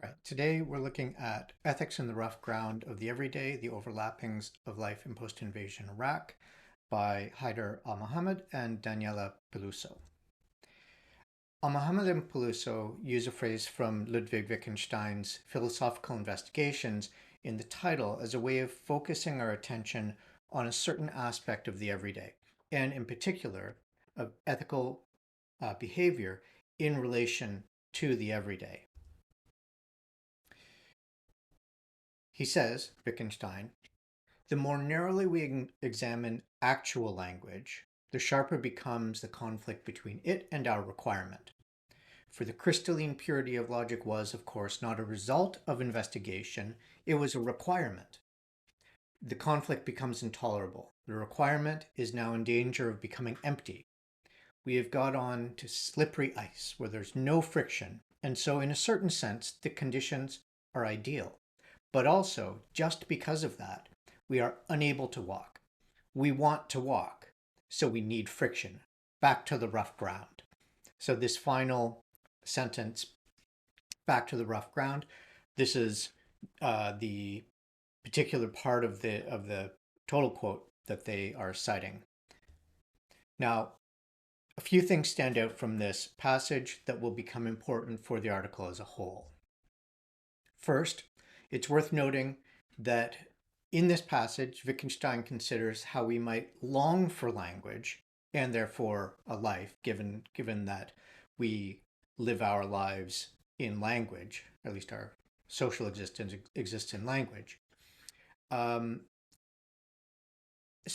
Right. Today we're looking at Ethics in the Rough Ground of the Everyday, the Overlappings of Life in Post-Invasion Iraq by Haider al-Mohammad and Daniela Peluso. Al-Mohammad and Peluso use a phrase from Ludwig Wittgenstein's Philosophical Investigations in the title as a way of focusing our attention on a certain aspect of the everyday, and in particular, of ethical behavior in relation to the everyday. He says, Wittgenstein, the more narrowly we examine actual language, the sharper becomes the conflict between it and our requirement. For the crystalline purity of logic was, of course, not a result of investigation, it was a requirement. The conflict becomes intolerable. The requirement is now in danger of becoming empty. We have got on to slippery ice where there's no friction, and so in a certain sense, the conditions are ideal. But also, just because of that, we are unable to walk. We want to walk, so we need friction. Back to the rough ground. So this final sentence, back to the rough ground, this is the particular part of the total quote that they are citing. Now, a few things stand out from this passage that will become important for the article as a whole. First, it's worth noting that in this passage, Wittgenstein considers how we might long for language and therefore a life, given that we live our lives in language, at least our social existence exists in language. So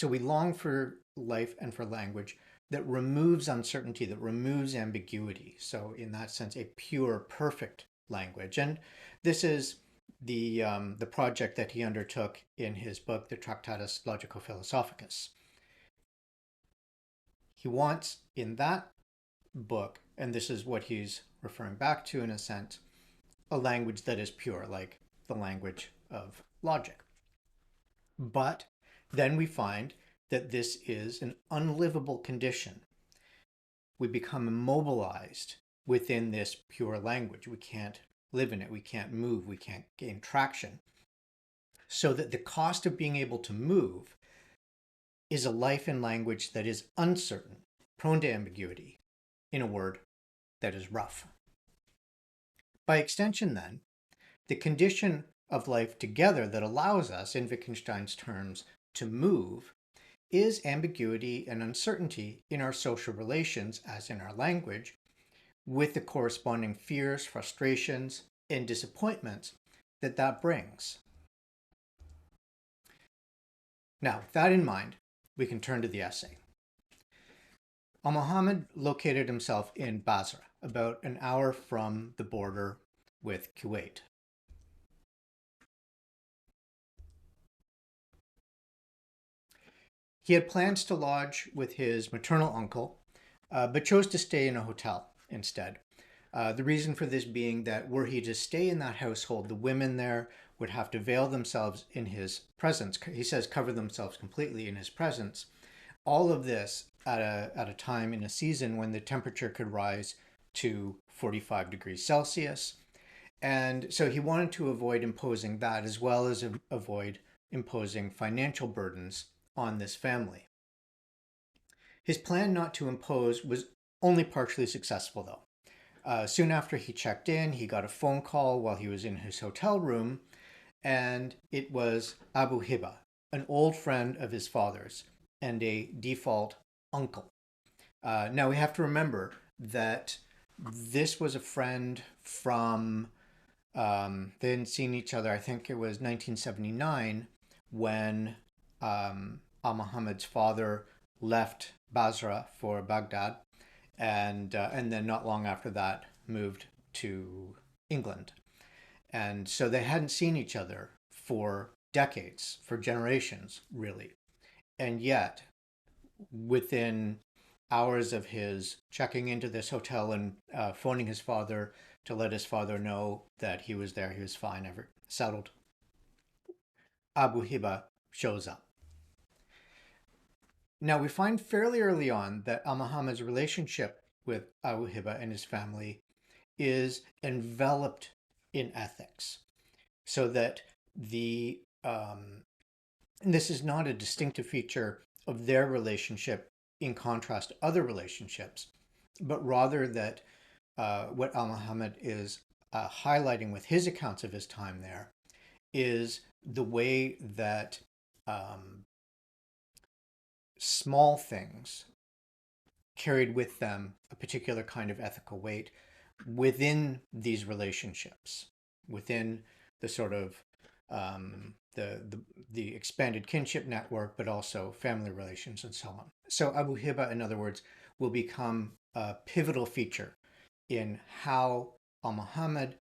we long for life and for language that removes uncertainty, that removes ambiguity. So in that sense, a pure, perfect language. And this is the project that he undertook in his book, the Tractatus Logico-Philosophicus. He wants in that book, and this is what he's referring back to in a sense, a language that is pure, like the language of logic. But then we find that this is an unlivable condition. We become immobilized within this pure language. We can't live in it. We can't move. We can't gain traction. So that the cost of being able to move is a life in language that is uncertain, prone to ambiguity, in a word, that is rough. By extension, then, the condition of life together that allows us, in Wittgenstein's terms, to move is ambiguity and uncertainty in our social relations, as in our language, with the corresponding fears, frustrations, and disappointments that brings. Now, with that in mind, we can turn to the essay. Al-Mohammad located himself in Basra, about an hour from the border with Kuwait. He had plans to lodge with his maternal uncle, but chose to stay in a hotel instead. The reason for this being that were he to stay in that household, the women there would have to veil themselves in his presence. He says cover themselves completely in his presence. All of this at a time in a season when the temperature could rise to 45 degrees Celsius. And so he wanted to avoid imposing that as well as avoid imposing financial burdens on this family. His plan not to impose was only partially successful, though. Soon after he checked in, he got a phone call while he was in his hotel room, and it was Abu Hiba, an old friend of his father's and a default uncle. Now we have to remember that this was a friend from, they hadn't seen each other, I think it was 1979, when al-Muhammad's father left Basra for Baghdad, and then not long after that moved to England. And so they hadn't seen each other for decades, for generations, really. And yet, within hours of his checking into this hotel and phoning his father to let his father know that he was there, he was fine, settled, Abu Hiba shows up. Now, we find fairly early on that al-Muhammad's relationship with Abu Hiba and his family is enveloped in ethics, so that the and this is not a distinctive feature of their relationship in contrast to other relationships, but rather that what Al Muhammad is highlighting with his accounts of his time there is the way that small things carried with them a particular kind of ethical weight within these relationships, within the sort of the expanded kinship network, but also family relations and so on. So Abu Hiba, in other words, will become a pivotal feature in how Al Muhammad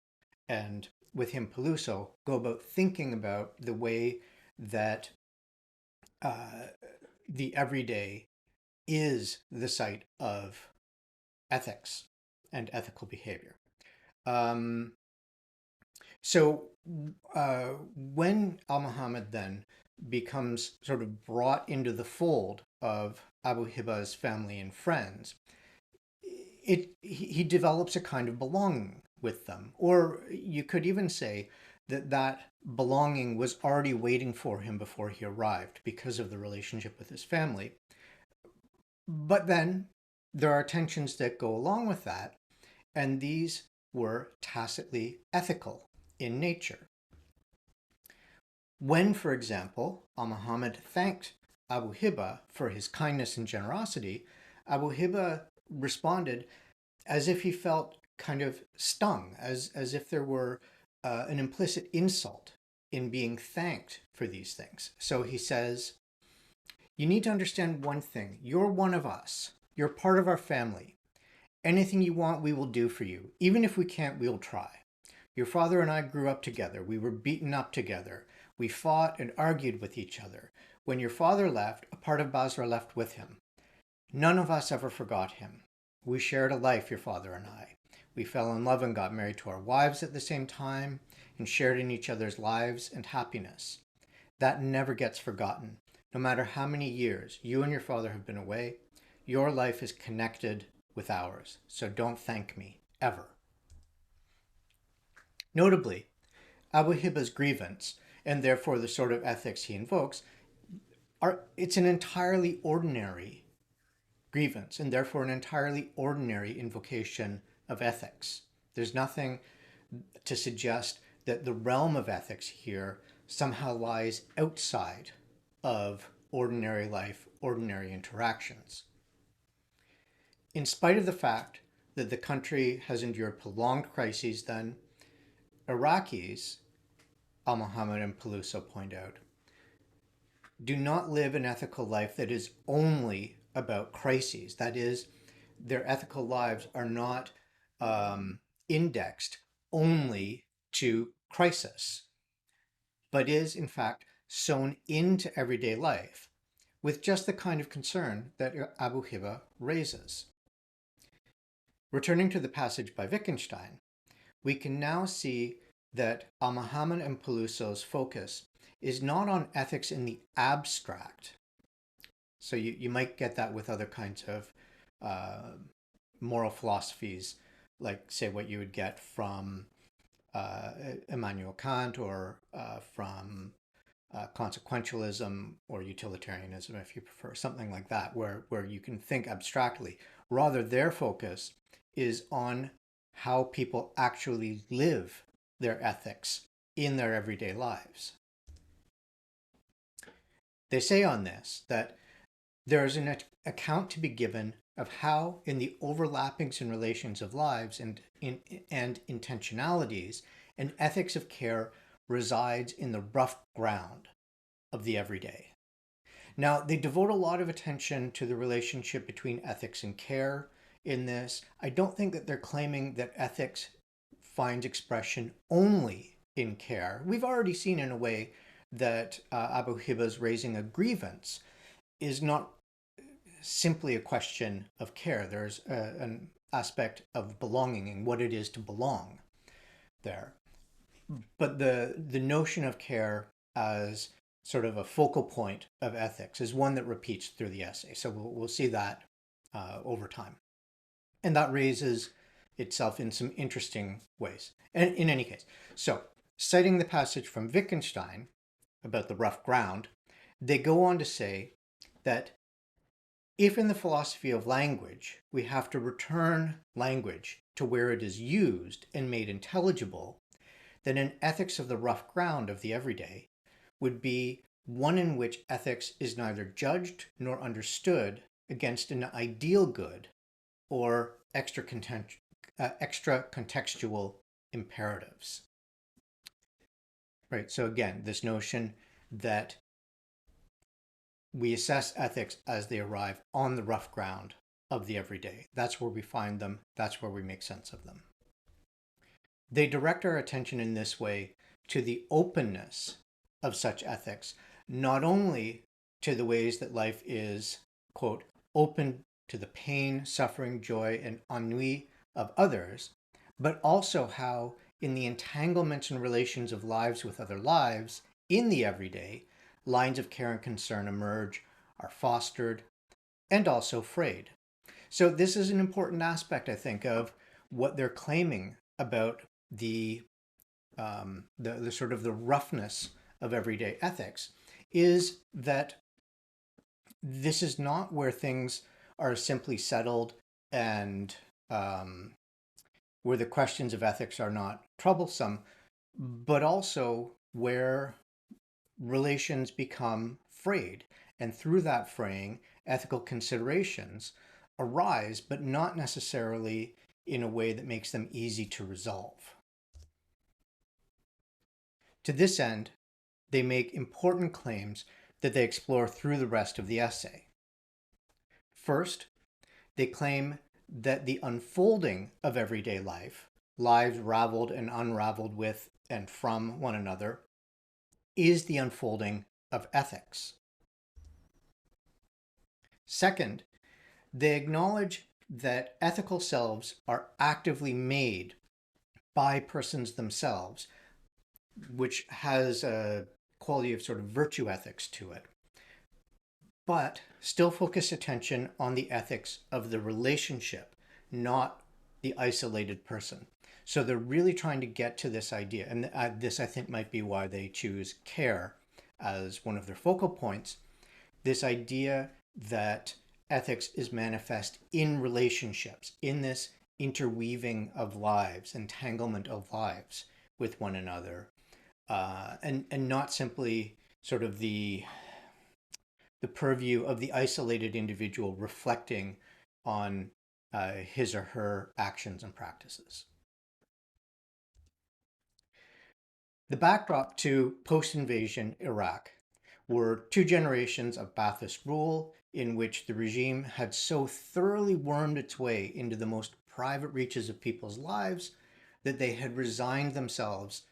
and with him Peluso go about thinking about the way that the everyday is the site of ethics and ethical behavior. Um, so when Al Muhammad then becomes sort of brought into the fold of Abu Hiba's family and friends, he develops a kind of belonging with them. Or you could even say that that belonging was already waiting for him before he arrived because of the relationship with his family. But then there are tensions that go along with that, and these were tacitly ethical in nature. When, for example, Al Muhammad thanked Abu Hiba for his kindness and generosity, Abu Hiba responded as if he felt kind of stung, as if there were an implicit insult in being thanked for these things. So he says, "You need to understand one thing. You're one of us. You're part of our family. Anything you want, we will do for you. Even if we can't, we'll try. Your father and I grew up together. We were beaten up together. We fought and argued with each other. When your father left, a part of Basra left with him. None of us ever forgot him. We shared a life, your father and I. We fell in love and got married to our wives at the same time and shared in each other's lives and happiness. That never gets forgotten. No matter how many years you and your father have been away, your life is connected with ours. So don't thank me, ever." Notably, Abu Hiba's grievance, and therefore the sort of ethics he invokes, it's an entirely ordinary grievance, and therefore an entirely ordinary invocation of ethics. There's nothing to suggest that the realm of ethics here somehow lies outside of ordinary life, ordinary interactions. In spite of the fact that the country has endured prolonged crises, then, Iraqis, Al Muhammad and Peluso point out, do not live an ethical life that is only about crises. That is, their ethical lives are not indexed only to crisis, but is, in fact, sewn into everyday life with just the kind of concern that Abu Hiba raises. Returning to the passage by Wittgenstein, we can now see that Al Muhammad and Peluso's focus is not on ethics in the abstract. So you might get that with other kinds of moral philosophies, like, say, what you would get from Immanuel Kant, or from consequentialism or utilitarianism, if you prefer, something like that, where you can think abstractly. Rather, their focus is on how people actually live their ethics in their everyday lives. They say on this that there is an account to be given of how, in the overlappings and relations of lives and intentionalities, an ethics of care resides in the rough ground of the everyday. Now, they devote a lot of attention to the relationship between ethics and care in this. I don't think that they're claiming that ethics finds expression only in care. We've already seen, in a way, that Abu Hiba's raising a grievance is not simply a question of care. There's an aspect of belonging and what it is to belong there. But the notion of care as sort of a focal point of ethics is one that repeats through the essay. So we'll see that over time. And that raises itself in some interesting ways. And in any case, so citing the passage from Wittgenstein about the rough ground, they go on to say that if in the philosophy of language we have to return language to where it is used and made intelligible, then an ethics of the rough ground of the everyday would be one in which ethics is neither judged nor understood against an ideal good or extra contextual imperatives. Right. So again, this notion that we assess ethics as they arrive on the rough ground of the everyday. That's where we find them. That's where we make sense of them. They direct our attention in this way to the openness of such ethics, not only to the ways that life is, quote, open to the pain, suffering, joy, and ennui of others, but also how, in the entanglements and relations of lives with other lives, in the everyday, lines of care and concern emerge, are fostered, and also frayed. So this is an important aspect, I think, of what they're claiming about the sort of the roughness of everyday ethics, is that this is not where things are simply settled and where the questions of ethics are not troublesome, but also where relations become frayed. And through that fraying, ethical considerations arise, but not necessarily in a way that makes them easy to resolve. To this end, they make important claims that they explore through the rest of the essay. First, they claim that the unfolding of everyday life, lives raveled and unraveled with and from one another, is the unfolding of ethics. Second, they acknowledge that ethical selves are actively made by persons themselves, which has a quality of sort of virtue ethics to it, but still focus attention on the ethics of the relationship, not the isolated person. So they're really trying to get to this idea, and this I think might be why they choose care as one of their focal points, this idea that ethics is manifest in relationships, in this interweaving of lives, entanglement of lives with one another, and not simply sort of the purview of the isolated individual reflecting on his or her actions and practices. The backdrop to post-invasion Iraq were 2 generations of Ba'athist rule in which the regime had so thoroughly wormed its way into the most private reaches of people's lives that they had resigned themselves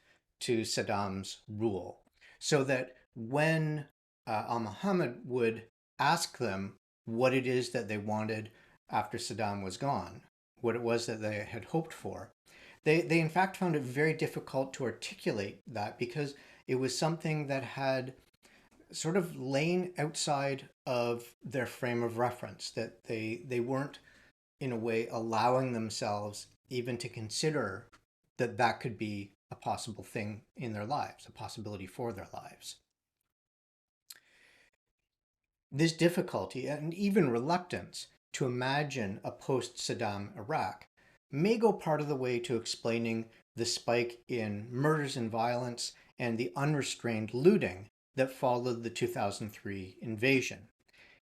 to Saddam's rule. So that when Mohammad would ask them what it is that they wanted after Saddam was gone, what it was that they had hoped for, they in fact found it very difficult to articulate that because it was something that had sort of lain outside of their frame of reference, that they weren't in a way allowing themselves even to consider that that could be a possible thing in their lives, a possibility for their lives. This difficulty and even reluctance to imagine a post-Saddam Iraq may go part of the way to explaining the spike in murders and violence and the unrestrained looting that followed the 2003 invasion.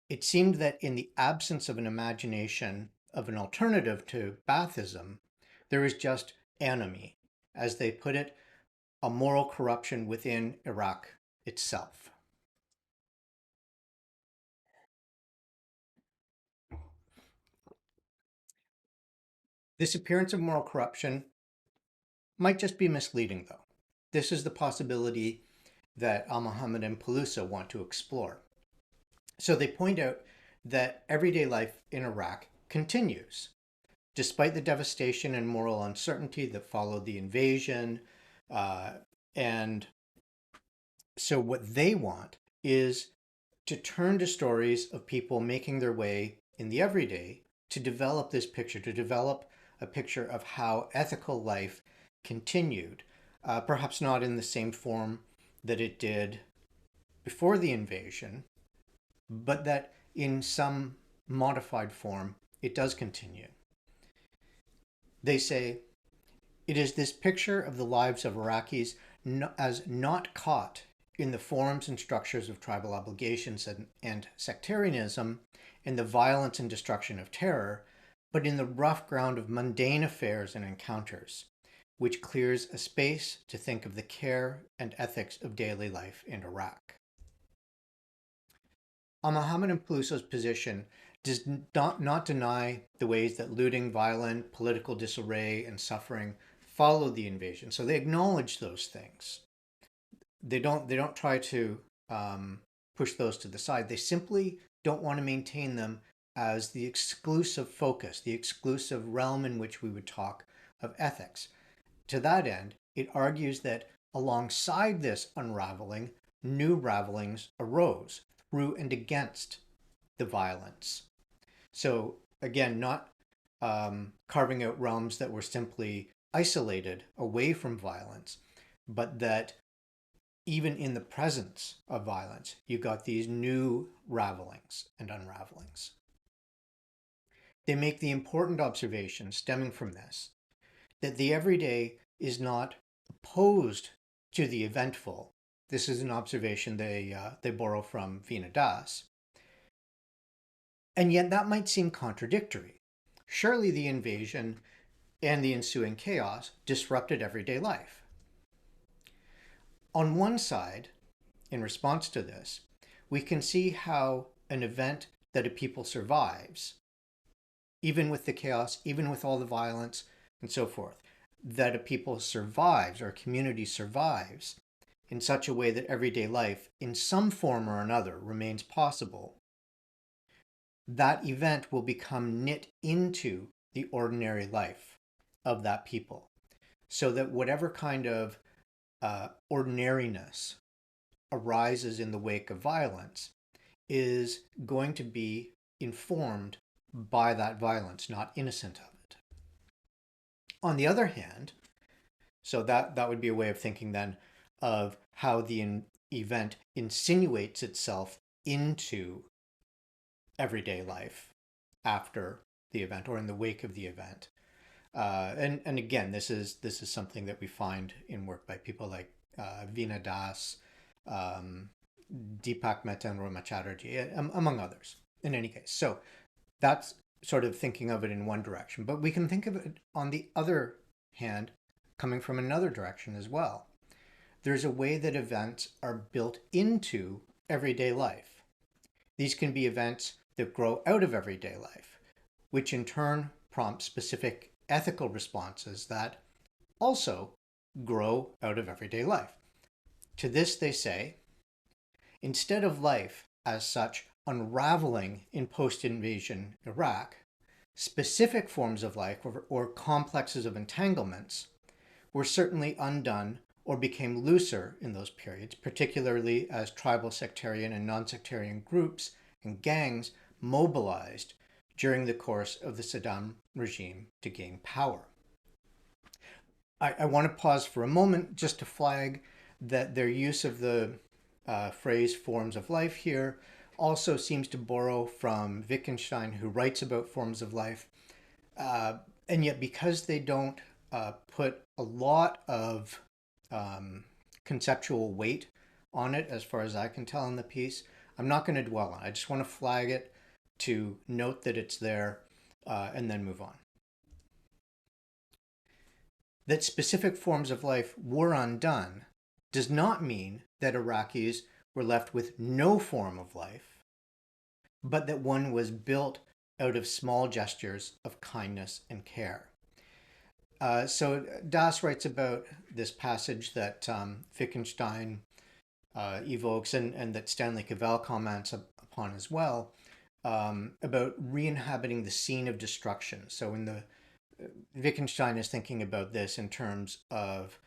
It seemed that in the absence of an imagination of an alternative to Baathism, there was just anomie, as they put it, a moral corruption within Iraq itself. This appearance of moral corruption might just be misleading, though. This is the possibility that Mohammad and Peluso want to explore. So they point out that everyday life in Iraq continues, despite the devastation and moral uncertainty that followed the invasion. And so what they want is to turn to stories of people making their way in the everyday to develop this picture, to develop a picture of how ethical life continued, perhaps not in the same form that it did before the invasion, but that in some modified form it does continue. They say, it is this picture of the lives of Iraqis as not caught in the forms and structures of tribal obligations and sectarianism, in the violence and destruction of terror, but in the rough ground of mundane affairs and encounters, which clears a space to think of the care and ethics of daily life in Iraq. Mohammad and Peluso's position does not deny the ways that looting, violence, political disarray, and suffering followed the invasion. So they acknowledge those things. They don't try to push those to the side. They simply don't want to maintain them as the exclusive focus, the exclusive realm in which we would talk of ethics. To that end, it argues that alongside this unraveling, new ravelings arose through and against the violence. So again, not carving out realms that were simply isolated away from violence, but that even in the presence of violence, you got these new ravelings and unravelings. They make the important observation stemming from this, that the everyday is not opposed to the eventful. This is an observation they borrow from Vina Das. And yet that might seem contradictory. Surely the invasion and the ensuing chaos disrupted everyday life. On one side, in response to this, we can see how an event that a people survives, even with the chaos, even with all the violence and so forth, that a people survives or a community survives in such a way that everyday life, in some form or another, remains possible. That event will become knit into the ordinary life of that people, so that whatever kind of ordinariness arises in the wake of violence is going to be informed by that violence, not innocent of it. On the other hand, so that would be a way of thinking then of how the event insinuates itself into everyday life after the event or in the wake of the event. And again, this is something that we find in work by people like Vina Das, Deepak Mehta, and Roma Chatterjee, among others. In any case, so that's sort of thinking of it in one direction, but we can think of it on the other hand, coming from another direction as well. There's a way that events are built into everyday life. These can be events that grow out of everyday life, which in turn prompt specific ethical responses that also grow out of everyday life. To this they say, instead of life as such unraveling in post-invasion Iraq, specific forms of life or complexes of entanglements were certainly undone or became looser in those periods, particularly as tribal, sectarian, and non-sectarian groups and gangs mobilized during the course of the Saddam regime to gain power. I want to pause for a moment just to flag that their use of the phrase forms of life here also seems to borrow from Wittgenstein, who writes about forms of life. And yet, because they don't put a lot of conceptual weight on it, as far as I can tell in the piece, I'm not going to dwell on it. I just want to flag it to note that it's there and then move on. That specific forms of life were undone does not mean that Iraqis were left with no form of life, but that one was built out of small gestures of kindness and care. So Das writes about this passage that Wittgenstein evokes and that Stanley Cavell comments upon as well, about re-inhabiting the scene of destruction. So in the Wittgenstein is thinking about this in terms of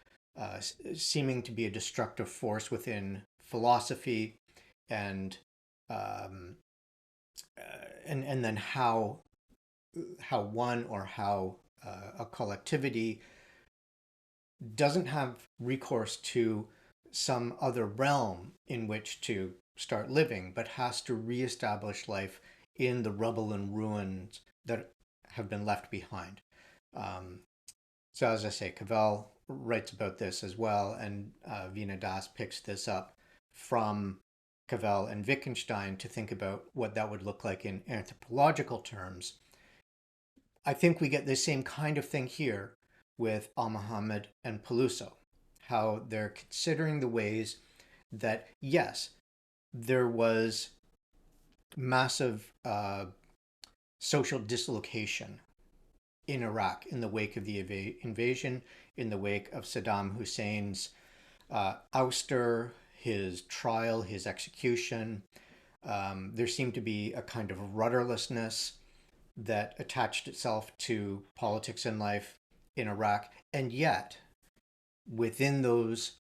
seeming to be a destructive force within philosophy, and then how one or how a collectivity doesn't have recourse to some other realm in which to start living, but has to reestablish life in the rubble and ruins that have been left behind. Um, so, as I say, Cavell writes about this as well, and Vina Das picks this up from Cavell and Wittgenstein to think about what that would look like in anthropological terms. I think we get the same kind of thing here with Mohammad and Peluso, how they're considering the ways that, yes, there was massive social dislocation in Iraq in the wake of the invasion, in the wake of Saddam Hussein's ouster, his trial, his execution. There seemed to be a kind of rudderlessness that attached itself to politics and life in Iraq. And yet, within those,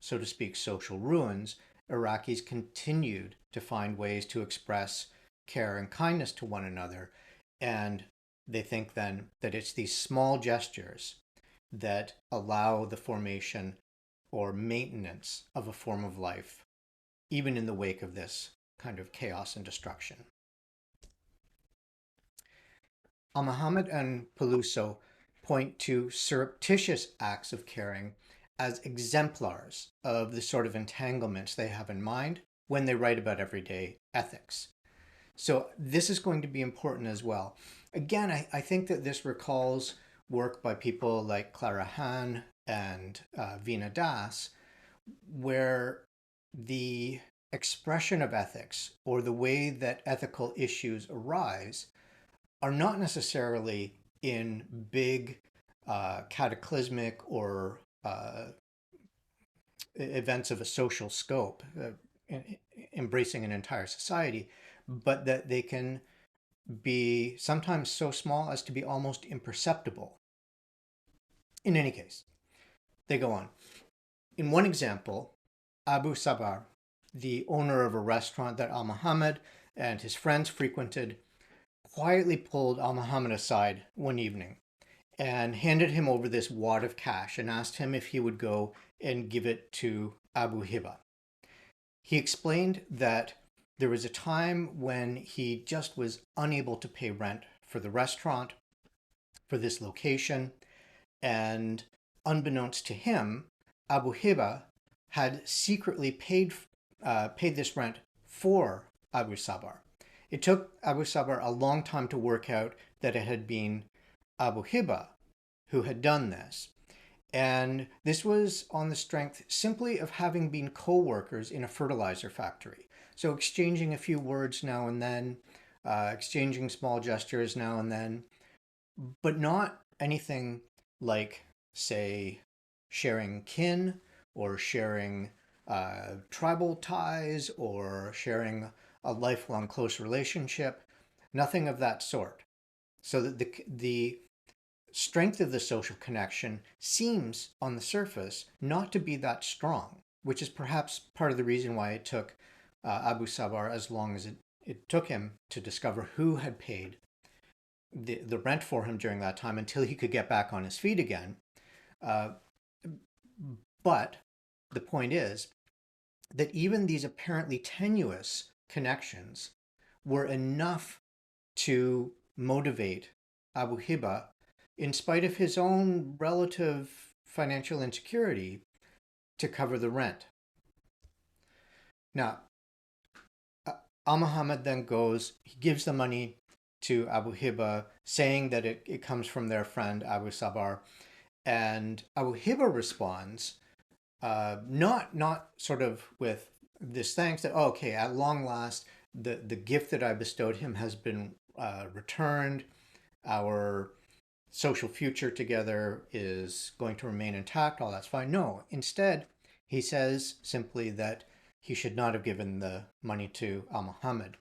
so to speak, social ruins, Iraqis continued to find ways to express care and kindness to one another. And they think then that it's these small gestures that allow the formation or maintenance of a form of life, even in the wake of this kind of chaos and destruction. Mohammad and Peluso point to surreptitious acts of caring as exemplars of the sort of entanglements they have in mind when they write about everyday ethics. So this is going to be important as well. Again, I think that this recalls work by people like Clara Hahn and Vina Das, where the expression of ethics or the way that ethical issues arise are not necessarily in big cataclysmic or events of a social scope, embracing an entire society, but that they can be sometimes so small as to be almost imperceptible. In any case, they go on. In one example, Abu Sabar, the owner of a restaurant that Mohammad and his friends frequented, quietly pulled Mohammad aside one evening and handed him over this wad of cash and asked him if he would go and give it to Abu Hiba. He explained that there was a time when he just was unable to pay rent for the restaurant, for this location, and unbeknownst to him, Abu Hiba had secretly paid this rent for Abu Sabar. It took Abu Sabar a long time to work out that it had been Abu Hiba who had done this. And this was on the strength simply of having been co-workers in a fertilizer factory. So exchanging a few words now and then, exchanging small gestures now and then, but not anything like, say, sharing kin or sharing tribal ties or sharing a lifelong close relationship, nothing of that sort. So that the strength of the social connection seems on the surface not to be that strong, which is perhaps part of the reason why it took Abu Sabar as long as it took him to discover who had paid the rent for him during that time until he could get back on his feet again. But the point is that even these apparently tenuous connections were enough to motivate Abu Hiba, in spite of his own relative financial insecurity, to cover the rent. Now, Muhammad then goes, he gives the money to Abu Hiba, saying that it comes from their friend Abu Sabar. And Abu Hiba responds, not sort of with this thanks that, oh, okay, at long last, the gift that I bestowed him has been returned. Our social future together is going to remain intact. All that's fine. No, instead, he says simply that he should not have given the money to Muhammad,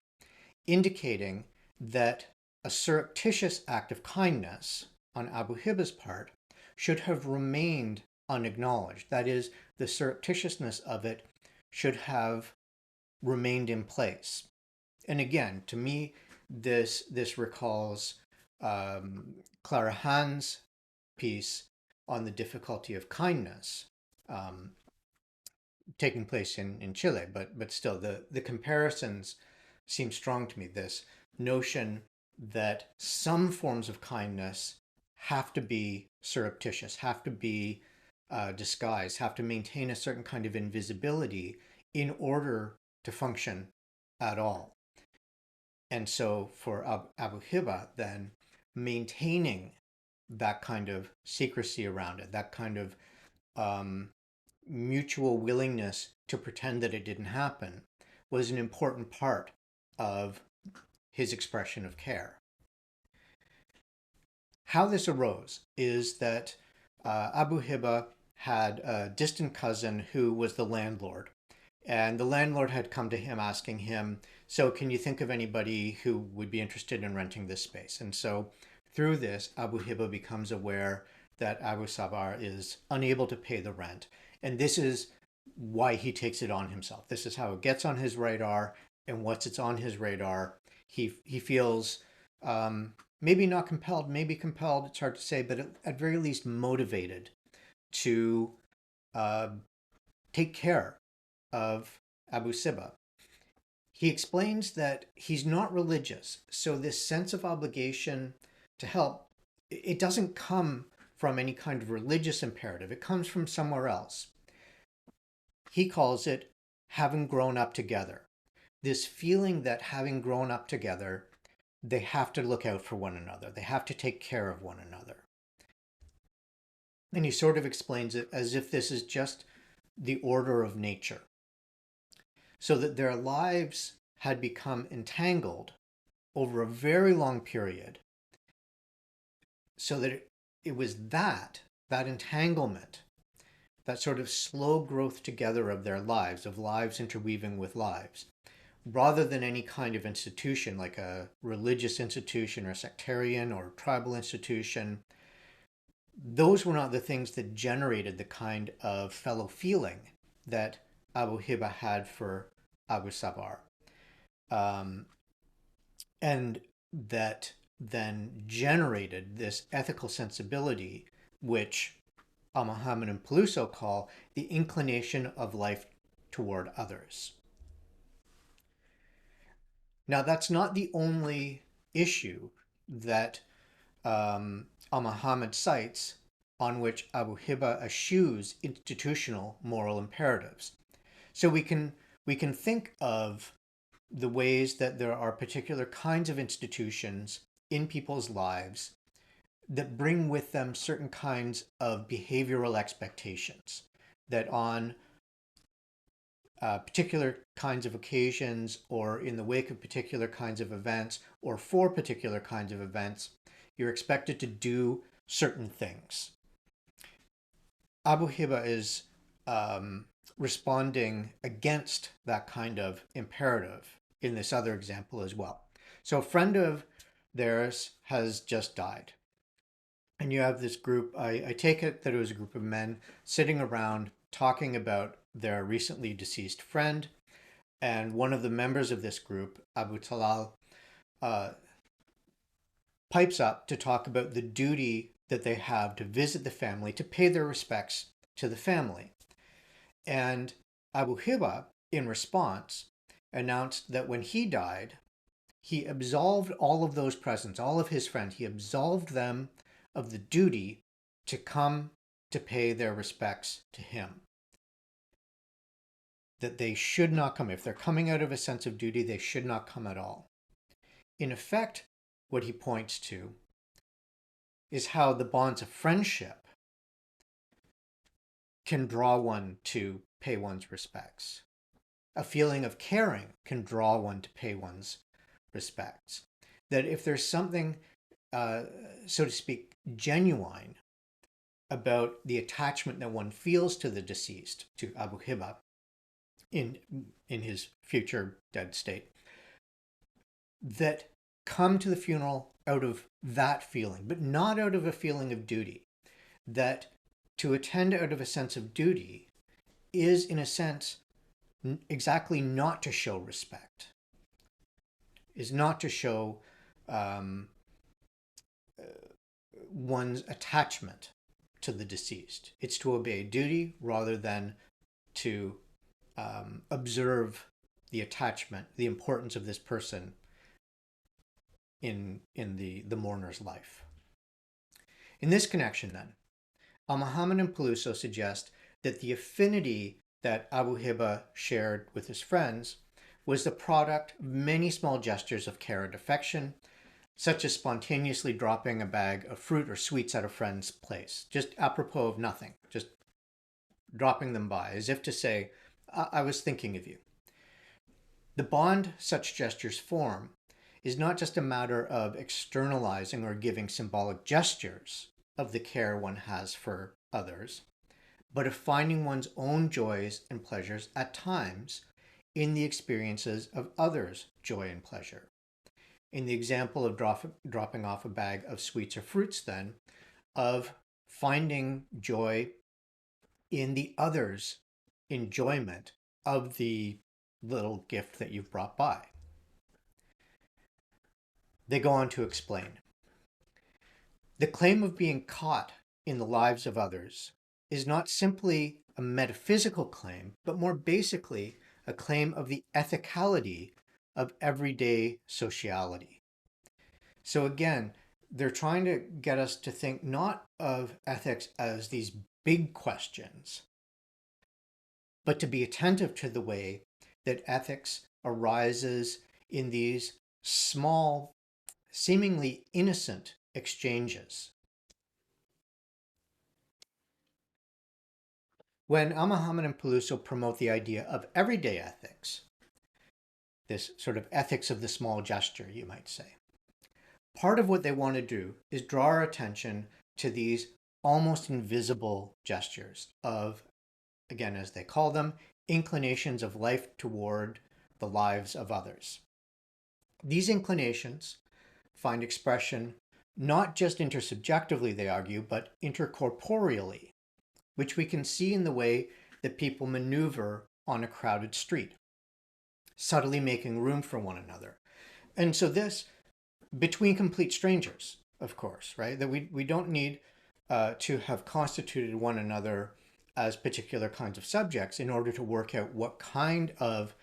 indicating that a surreptitious act of kindness on Abu Hiba's part should have remained unacknowledged. That is, the surreptitiousness of it should have remained in place. And again, to me, this recalls Clara Hahn's piece on the difficulty of kindness, um, taking place in Chile, but still the comparisons seem strong to me. This notion that some forms of kindness have to be surreptitious, have to be disguised, have to maintain a certain kind of invisibility in order to function at all. And so for Abu Hiba, then maintaining that kind of secrecy around it, that kind of um, mutual willingness to pretend that it didn't happen, was an important part of his expression of care. How this arose is that Abu Hiba had a distant cousin who was the landlord. And the landlord had come to him asking him, so can you think of anybody who would be interested in renting this space? And so through this, Abu Hiba becomes aware that Abu Sabar is unable to pay the rent. And this is why he takes it on himself. This is how it gets on his radar. And once it's on his radar, he feels maybe not compelled, maybe compelled, it's hard to say, but at very least motivated to take care of Abu Siba. He explains that he's not religious, so this sense of obligation to help, it doesn't come from any kind of religious imperative. It comes from somewhere else. He calls it having grown up together. This feeling that having grown up together, they have to look out for one another. They have to take care of one another. And he sort of explains it as if this is just the order of nature, so that their lives had become entangled over a very long period, so that it was that entanglement, that sort of slow growth together of their lives, of lives interweaving with lives, rather than any kind of institution like a religious institution or sectarian or tribal institution. Those were not the things that generated the kind of fellow feeling that Abu Hiba had for Abu Sabar, and that then generated this ethical sensibility, which Mohammad and Peluso call the inclination of life toward others. Now, that's not the only issue that Mohammad cites on which Abu Hiba eschews institutional moral imperatives. So we can think of the ways that there are particular kinds of institutions in people's lives that bring with them certain kinds of behavioral expectations, that on particular kinds of occasions or in the wake of particular kinds of events or for particular kinds of events, you're expected to do certain things. Abu Hiba is responding against that kind of imperative in this other example as well. So a friend of theirs has just died. And you have this group, I take it that it was a group of men sitting around talking about their recently deceased friend. And one of the members of this group, Abu Talal, pipes up to talk about the duty that they have to visit the family, to pay their respects to the family. And Abu Hiba, in response, announced that when he died, he absolved all of those present, all of his friends, he absolved them of the duty to come to pay their respects to him. That they should not come. If they're coming out of a sense of duty, they should not come at all. In effect, what he points to is how the bonds of friendship can draw one to pay one's respects. A feeling of caring can draw one to pay one's respects. That if there's something, so to speak, genuine about the attachment that one feels to the deceased, to Abu Hiba, in his future dead state, that come to the funeral out of that feeling, but not out of a feeling of duty. That to attend out of a sense of duty is, in a sense, exactly not to show respect, is not to show one's attachment to the deceased. It's to obey duty rather than to observe the attachment, the importance of this person in the mourner's life. In this connection, then, Mohammad and Peluso suggest that the affinity that Abu Hibba shared with his friends was the product of many small gestures of care and affection, such as spontaneously dropping a bag of fruit or sweets at a friend's place, just apropos of nothing, just dropping them by, as if to say, I was thinking of you. The bond such gestures form is not just a matter of externalizing or giving symbolic gestures of the care one has for others, but of finding one's own joys and pleasures at times in the experiences of others' joy and pleasure. In the example of dropping off a bag of sweets or fruits, then, of finding joy in the other's enjoyment of the little gift that you've brought by. They go on to explain. The claim of being caught in the lives of others is not simply a metaphysical claim, but more basically a claim of the ethicality of everyday sociality. So again, they're trying to get us to think not of ethics as these big questions, but to be attentive to the way that ethics arises in these small, seemingly innocent exchanges. When Mohammad and Peluso promote the idea of everyday ethics, this sort of ethics of the small gesture, you might say, part of what they want to do is draw our attention to these almost invisible gestures of, again, as they call them, inclinations of life toward the lives of others. These inclinations find expression not just intersubjectively, they argue, but intercorporeally, which we can see in the way that people maneuver on a crowded street, subtly making room for one another. And so this, between complete strangers, of course, right? That we don't need to have constituted one another as particular kinds of subjects in order to work out what kind of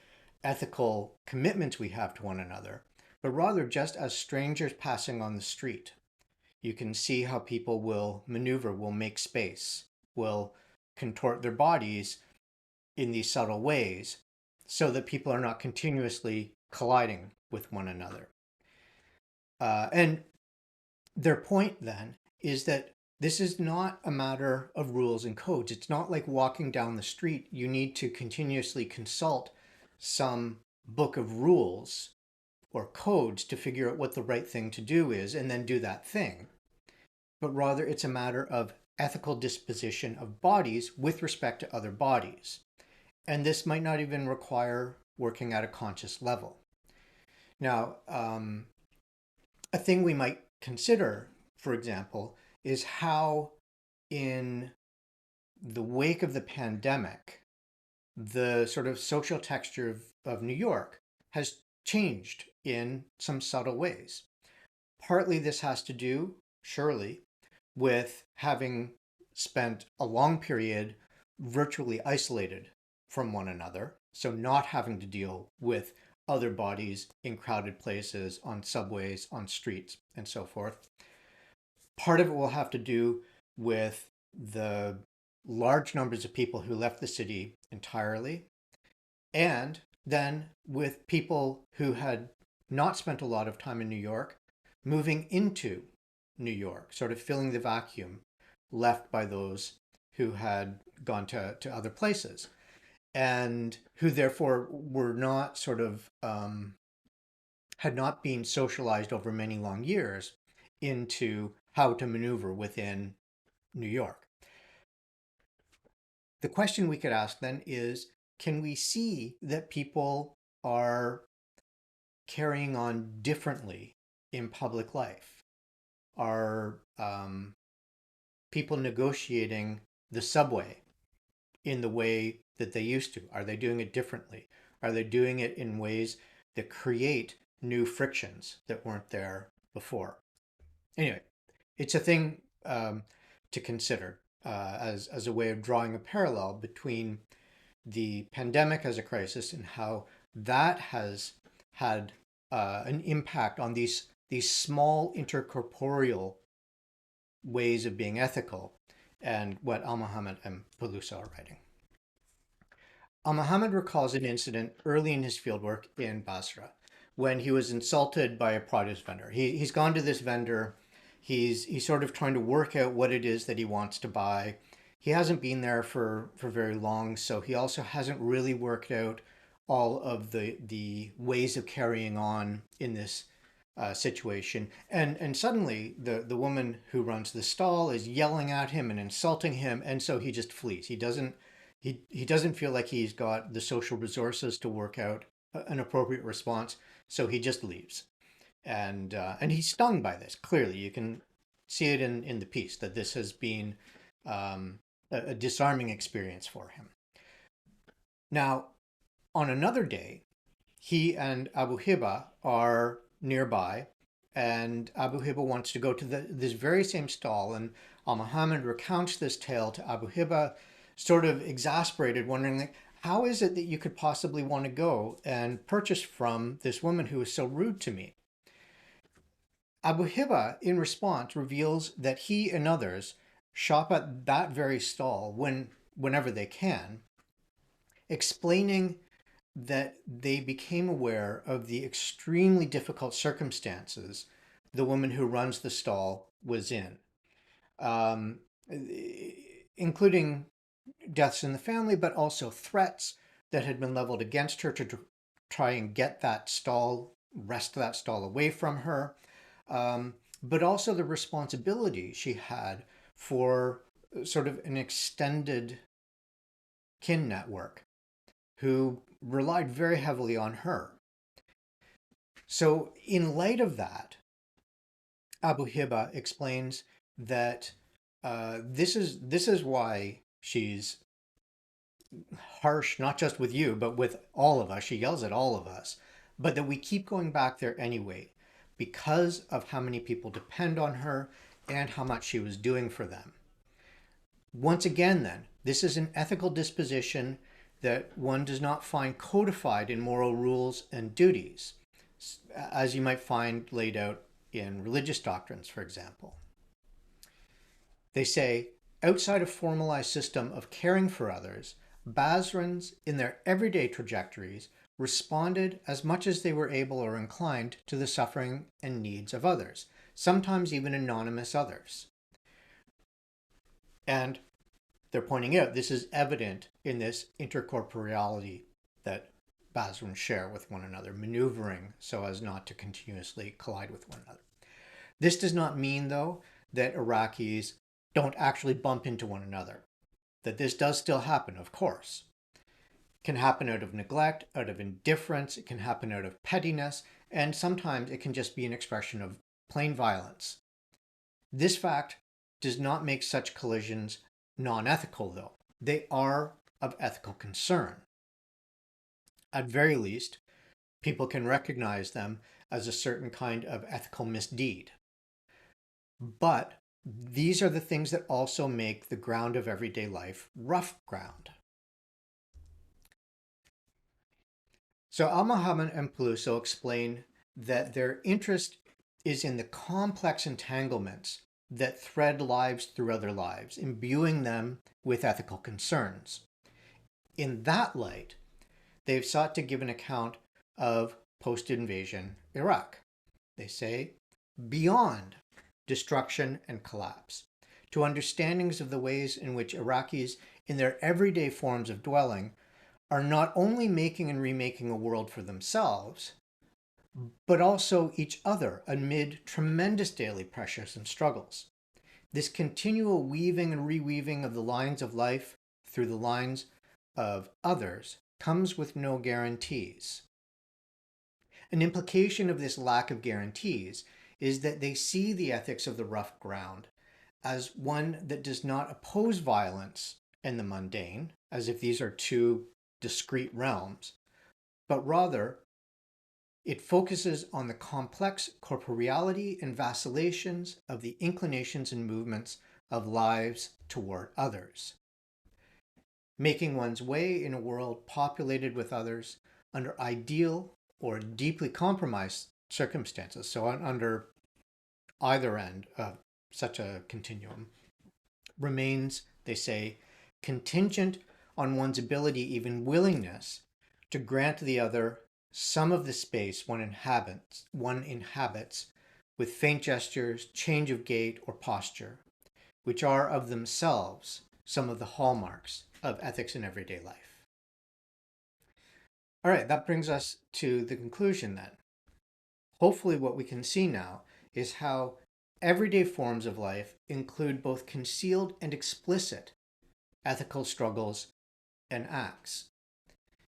ethical commitments we have to one another, but rather just as strangers passing on the street. You can see how people will maneuver, will make space, will contort their bodies in these subtle ways so that people are not continuously colliding with one another. And their point then is that this is not a matter of rules and codes. It's not like walking down the street. You need to continuously consult some book of rules or codes to figure out what the right thing to do is and then do that thing. But rather it's a matter of ethical disposition of bodies with respect to other bodies. And this might not even require working at a conscious level. Now, a thing we might consider, for example, is how in the wake of the pandemic, the sort of social texture of New York has changed in some subtle ways. Partly this has to do, surely, with having spent a long period virtually isolated from one another, so not having to deal with other bodies in crowded places, on subways, on streets, and so forth. Part of it will have to do with the large numbers of people who left the city entirely, and then with people who had not spent a lot of time in New York moving into New York, sort of filling the vacuum left by those who had gone to other places and who therefore were not sort of had not been socialized over many long years into how to maneuver within New York. The question we could ask then is, can we see that people are carrying on differently in public life? Are people negotiating the subway in the way that they used to? Are they doing it differently? Are they doing it in ways that create new frictions that weren't there before? Anyway, it's a thing to consider as a way of drawing a parallel between the pandemic as a crisis and how that has had an impact on these small intercorporeal ways of being ethical, and what Al Mohammad and Peluso are writing. Al Mohammad recalls an incident early in his fieldwork in Basra when he was insulted by a produce vendor. He's gone to this vendor. He's sort of trying to work out what it is that he wants to buy. He hasn't been there for very long, so he also hasn't really worked out all of the ways of carrying on in this situation. And suddenly the woman who runs the stall is yelling at him and insulting him, and so he just flees. He doesn't feel like he's got the social resources to work out an appropriate response, so he just leaves. And he's stung by this. Clearly, you can see it in the piece that this has been a disarming experience for him. Now, on another day, he and Abu Hiba are nearby, and Abu Hiba wants to go to this very same stall, and Al Muhammad recounts this tale to Abu Hiba, sort of exasperated, wondering, like, how is it that you could possibly want to go and purchase from this woman who is so rude to me? Abu Hiba, in response, reveals that he and others shop at that very stall whenever they can, explaining that they became aware of the extremely difficult circumstances the woman who runs the stall was in, um, including deaths in the family, but also threats that had been leveled against her to try and get that stall, wrest that stall away from her, but also the responsibility she had for sort of an extended kin network who relied very heavily on her. So, in light of that, Abu Hiba explains that this is why she's harsh, not just with you, but with all of us. She yells at all of us, but that we keep going back there anyway because of how many people depend on her and how much she was doing for them. Once again, then, this is an ethical disposition that one does not find codified in moral rules and duties, as you might find laid out in religious doctrines, for example. They say, outside a formalized system of caring for others, Basrans, in their everyday trajectories, responded as much as they were able or inclined to the suffering and needs of others, sometimes even anonymous others. And they're pointing out this is evident in this intercorporeality that Basrans share with one another, maneuvering so as not to continuously collide with one another. This does not mean, though, that Iraqis don't actually bump into one another. That this does still happen, of course. It can happen out of neglect, out of indifference, it can happen out of pettiness, and sometimes it can just be an expression of plain violence. This fact does not make such collisions non-ethical, though. They are of ethical concern. At very least, people can recognize them as a certain kind of ethical misdeed. But these are the things that also make the ground of everyday life rough ground. So Al-Muhammad and Peluso explain that their interest is in the complex entanglements that thread lives through other lives, imbuing them with ethical concerns. In that light, they've sought to give an account of post-invasion Iraq. They say, beyond destruction and collapse, to understandings of the ways in which Iraqis, in their everyday forms of dwelling, are not only making and remaking a world for themselves, but also each other amid tremendous daily pressures and struggles. This continual weaving and reweaving of the lines of life through the lines of others comes with no guarantees. An implication of this lack of guarantees is that they see the ethics of the rough ground as one that does not oppose violence and the mundane, as if these are two discrete realms, but rather It focuses on the complex corporeality and vacillations of the inclinations and movements of lives toward others. Making one's way in a world populated with others under ideal or deeply compromised circumstances, so under either end of such a continuum, remains, they say, contingent on one's ability, even willingness, to grant the other some of the space one inhabits with faint gestures, change of gait, or posture, which are of themselves some of the hallmarks of ethics in everyday life. All right, that brings us to the conclusion then. Hopefully, what we can see now is how everyday forms of life include both concealed and explicit ethical struggles and acts,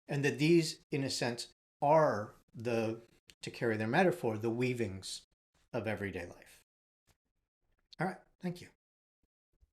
and that these, in a sense, are to carry their metaphor, the weavings of everyday life. All right, thank you.